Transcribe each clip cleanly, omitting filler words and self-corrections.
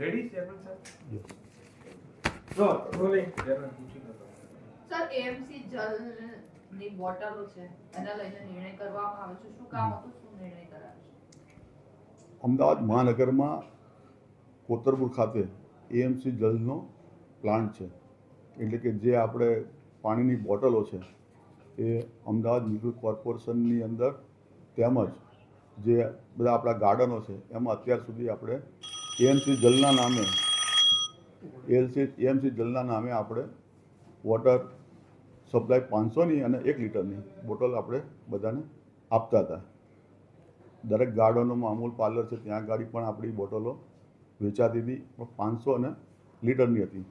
Ready chairman સાહેબ? Yes. જો rolling chairman પૂછી લો. સર એએમસી જલની બોટલો છે એના લઈને નિર્ણય કરવામાં આવે છે. શું કામ હતું, શું નિર્ણય કરાયો છે? અમદાવાદ મહાનગરમાં કોતરપુર ખાતે એએમસી જલનો પ્લાન્ટ છે, એટલે કે જે આપણે પાણીની બોટલો છે એ અમદાવાદ મ્યુનિસિપલ કોર્પોરેશનની અંદર તેમજ જે બધા આપણા ગાર્ડનો છે એમાં અત્યાર સુધી આપણે એએમસી જલના નામે આપણે વોટર સપ્લાય 500ની અને 1 લીટરની બોટલ આપણે બધાને આપતા હતા. દરેક ગાર્ડનોમાં અમૂલ પાર્લર છે ત્યાં આગળ પણ આપણી બોટલો વેચાતી હતી, પણ 500 અને લીટરની હતી.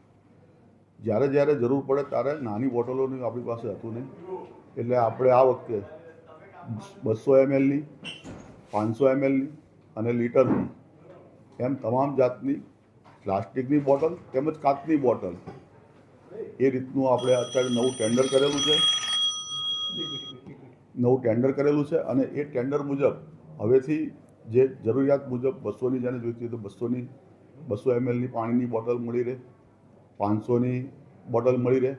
જ્યારે જ્યારે જરૂર પડે ત્યારે નાની બોટલોની આપણી પાસે હતું નહીં, એટલે આપણે આ વખતે 200 mlની, 500 mlની અને લીટરની એમ તમામ જાતની પ્લાસ્ટિકની બોટલ તેમજ કાચની બોટલ એ રીતનું આપણે અત્યારે નવું ટેન્ડર કરેલું છે અને એ ટેન્ડર મુજબ હવેથી જે જરૂરિયાત મુજબ 200ની જેને જોઈતી હોય તો 200 mlની પાણીની બોટલ મળી રહે, 500ની બોટલ મળી રહે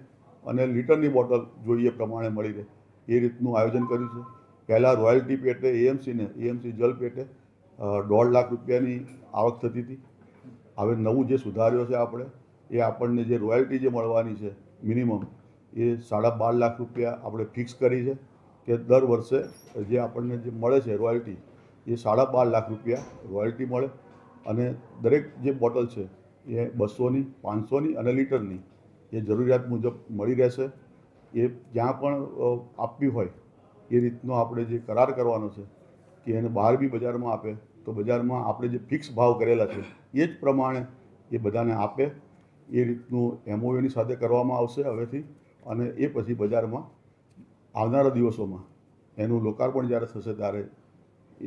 અને લીટરની બોટલ જોઈએ પ્રમાણે મળી રહે એ રીતનું આયોજન કર્યું છે. પહેલાં રોયલ્ટી પેટે એએમસી જલ પેટે 1.5 લાખ રૂપિયાની આવક થતી હતી. હવે નવું જે સુધાર્યો છે આપણે એ આપણને જે રોયલ્ટી જે મળવાની છે મિનિમમ એ 12.5 લાખ રૂપિયા આપણે ફિક્સ કરી છે કે દર વર્ષે જે આપણને જે મળે છે રોયલ્ટી એ 12.5 લાખ રૂપિયા રોયલ્ટી મળે અને દરેક જે બોટલ છે એ 200ની, 500ની અને લીટરની એ જરૂરિયાત મુજબ મળી રહેશે. એ જ્યાં પણ આપવી હોય એ રીતનો આપણે જે કરાર કરવાનો છે કે એને બહાર બી બજારમાં આપે તો બજારમાં આપણે જે ફિક્સ ભાવ કરેલા છે એ જ પ્રમાણે એ બધાને આપે એ રીતનું MOUની સાથે કરવામાં આવશે હવેથી. અને એ પછી બજારમાં આવનારા દિવસોમાં એનું લોકાર્પણ જ્યારે થશે ત્યારે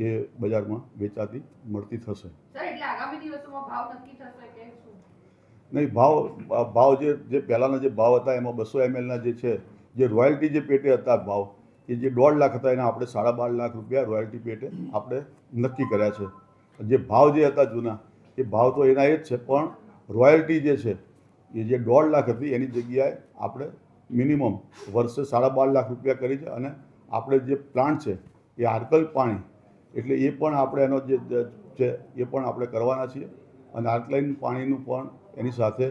એ બજારમાં વેચાતી મળતી થશે. સર એટલે આગામી દિવસોમાં ભાવ નક્કી થશે કે શું? નહીં, ભાવ જે પહેલાંના જે ભાવ હતા એમાં 200 mlના જે છે જે રોયલ્ટી જે પેટે હતા ભાવ એ જે 1.5 લાખ હતા એના આપણે 12.5 લાખ રૂપિયા રોયલ્ટી પેટે આપણે નક્કી કર્યા છે. જે ભાવ જે હતા જૂના એ ભાવ તો એના એ જ છે, પણ રોયલ્ટી જે છે એ જે 1.5 લાખ હતી એની જગ્યાએ આપણે મિનિમમ વર્ષે 12.5 લાખ રૂપિયા કરી છે. અને આપણે જે પ્લાન્ટ છે એ આર્કલ પાણી એટલે એ પણ આપણે એનો જે છે એ પણ આપણે કરવાના છીએ અને આલ્કલાઇન પાણીનું પણ એની સાથે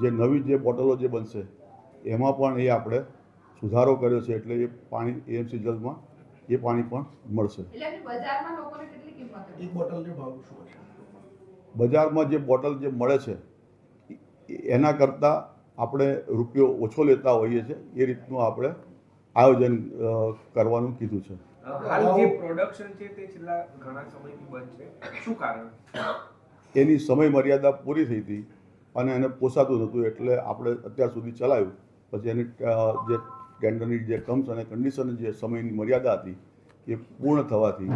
જે નવી જે બોટલો જે બનશે એમાં પણ એ આપણે સુધારો કર્યો છે, એટલે એ પાણી એએમસી જલમાં એ પાણી પણ મળશે. એટલે એની બજારમાં લોકોને કેટલી કિંમત છે? એક બોટલનો ભાવ શું છે? બજારમાં જે બોટલ જે મળે છે એના કરતાં આપણે રૂપિયો ઓછો લેતા હોઈએ છીએ એ રીતનું આપણે આયોજન કરવાનું કીધું છે. હાલ જે પ્રોડક્શન છે તે છેલ્લા ઘણા સમયથી બંધ છે, શું કારણ? એની સમય મર્યાદા પૂરી થઈ હતી અને એને પોસાતું નહોતું એટલે આપણે અત્યાર સુધી ચલાવ્યું. પછી એની જે ટેન્ડરની જે ટર્મ્સ અને કન્ડિશન જે સમયની મર્યાદા હતી એ પૂર્ણ થવાથી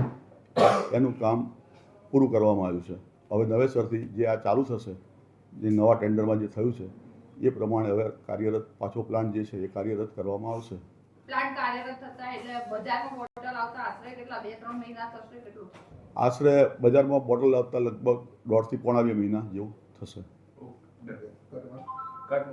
એનું કામ પૂરું કરવામાં આવ્યું છે. હવે નવેસરથી જે આ ચાલુ થશે જે નવા ટેન્ડરમાં જે થયું છે એ પ્રમાણે હવે પાછો પ્લાન્ટ જે છે એ કાર્યરત કરવામાં આવશે. પ્લાન્ટ કાર્યરત થતા એટલે બજારમાં બોટલ આવતા આશરે કેટલા 2-3 મહિના થશે? કેટલું આશરે બજારમાં બોટલ આવતા લગભગ 1.5 થી 2.5 મહિના જેવું થશે. કટ